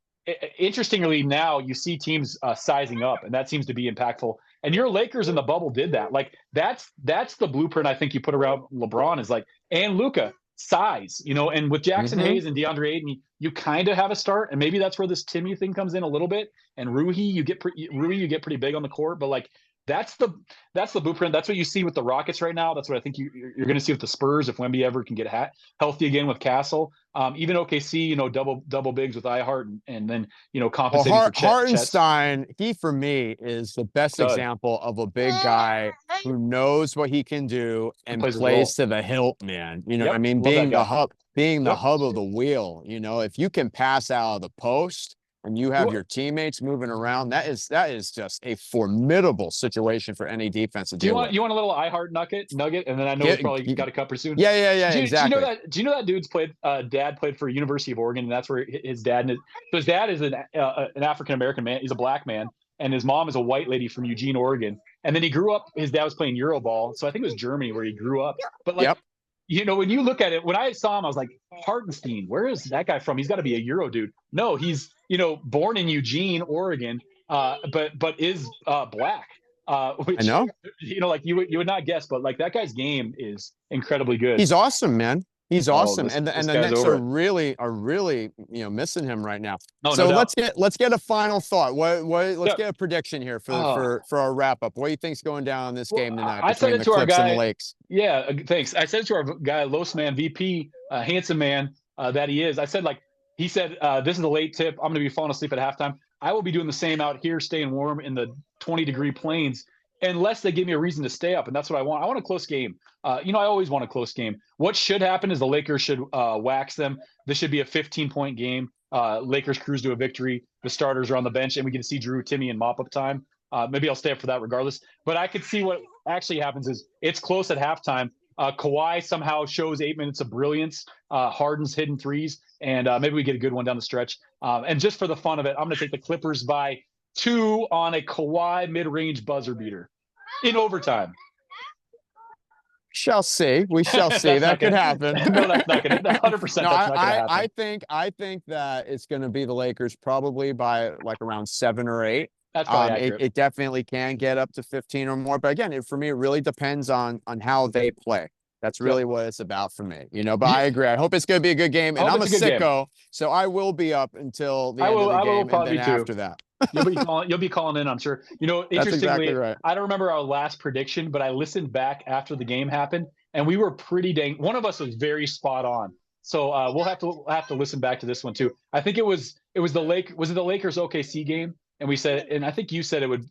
interestingly, now you see teams sizing up, and that seems to be impactful. And your Lakers in the bubble did that. Like that's the blueprint I think you put around LeBron is like and Luka. size, and with Jackson Hmm. Hayes and DeAndre Ayton, you kind of have a start, and maybe that's where this Timmy thing comes in a little bit. And Rui, you get pretty big on the court, but like that's the that's the blueprint. That's what you see with the Rockets right now. That's what I think you're going to see with the Spurs if Wemby ever can get healthy again with Castle. Even OKC, double bigs with iHeart and then Well, compensating for Chet's Hartenstein, he for me is the best stud. example of a big guy who knows what he can do And and plays his plays role. to the hilt, man. You know what I Yep, mean? love that guy. Being the Yep. hub of the wheel. If you can pass out of the post and you have You, your teammates moving around, that is just a formidable situation for any defense to Do you deal want with. you want a little iHeart nugget, and then I know we Get, probably got to cut pretty soon. yeah, yeah, yeah, Do you know exactly. that? Do you know that dude's dad played for University of Oregon, and that's where his dad is. So his dad is an African American man. He's a black man, and his mom is a white lady from Eugene, Oregon. And then he grew up. His dad was playing Euroball, so I think it was Germany where he grew up. But like, Yep. when you look at it, when I saw him, I was like, Hartenstein, where is that guy from? He's got to be a Euro dude. No, he's born in Eugene, Oregon, but is black. I Which know. like you would not guess, but like that guy's game is incredibly good. He's awesome, man. He's Oh, awesome, this and this the guy's Nets over are it. really missing him right now. No, no So doubt. let's get a final thought. Let's Yeah. get a prediction here for Oh, our wrap up. What do you think's going down in this well, game tonight I said between it the to our Clips and the guy. Lakes? Yeah, thanks. I said it to our guy, Los Man VP, handsome man that he is. I said he said this is a late tip. I'm going to be falling asleep at halftime. I will be doing the same out here, staying warm in the 20-degree plains, unless they give me a reason to stay up, and that's what I want. I want a close game. I always want a close game. What should happen is the Lakers should wax them. This should be a 15-point game. Lakers cruise to a victory. The starters are on the bench, and we get to see Drew, Timmy, and mop up time. Maybe I'll stay up for that regardless. But I could see what actually happens is it's close at halftime. Kawhi somehow shows 8 minutes of brilliance. Harden's hidden threes, and maybe we get a good one down the stretch. And just for the fun of it, I'm going to take the Clippers by 2 on a Kawhi mid-range buzzer beater in overtime. Shall see. We shall see. That's That not could gonna. happen. No, that's not gonna. 100%. No, That's not gonna happen. I think that it's going to be the Lakers probably by like around 7 or 8. That's probably It, accurate. it definitely can get up to 15 or more, but again, for me, it really depends on how they play. That's Yep. really what it's about for me, But I agree. I hope it's going to be a good game, I and hope I'm a it's a good game. sicko, so I will be up until the end of the I will game, and probably then too. after that. You'll be calling in, I'm sure. That's exactly Interestingly, right. I don't remember our last prediction, but I listened back after the game happened, and we were pretty dang. One of us was very spot on. So we'll have to listen back to this one too. I think was the Lakers OKC game, and I think you said it would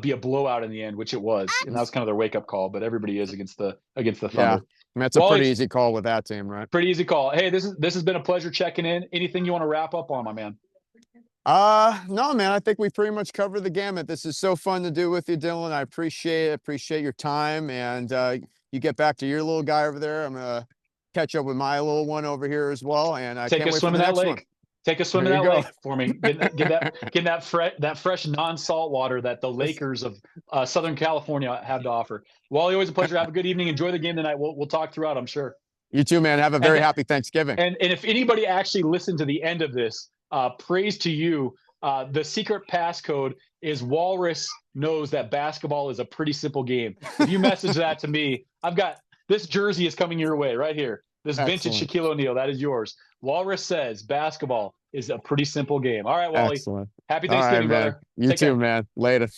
be a blowout in the end, which it was, and that was kind of their wake up call. But everybody is against the Yeah, Thunder. I mean, it's a pretty Wally, easy call with that team, right? pretty easy call. Hey, this has been a pleasure checking in. Anything you want to wrap up on, my man? No, man, I think we pretty much covered the gamut. This is so fun to do with you, Dylan. I appreciate your time, and you get back to your little guy over there. I'm gonna catch up with my little one over here as well, and I Take can't a wait for swim the in that next one. lake. Take a swim in There that you go. lake for me. Get that fresh non-salt water that the Lakers of Southern California have to offer. Wally, always a pleasure. Have a good evening. Enjoy the game tonight. We'll talk throughout, I'm sure. You too, man. Have a very And happy Thanksgiving. and if anybody actually listened to the end of this, praise to you. The secret passcode is Walrus knows that basketball is a pretty simple game. If you message that to me, I've got this jersey is coming your way right here. This vintage Excellent. Shaquille O'Neal, that is yours. Walrus says basketball is a pretty simple game. All right, Wally. Excellent. Happy All right, Thanksgiving, man. brother. You Take too, care. man. Later.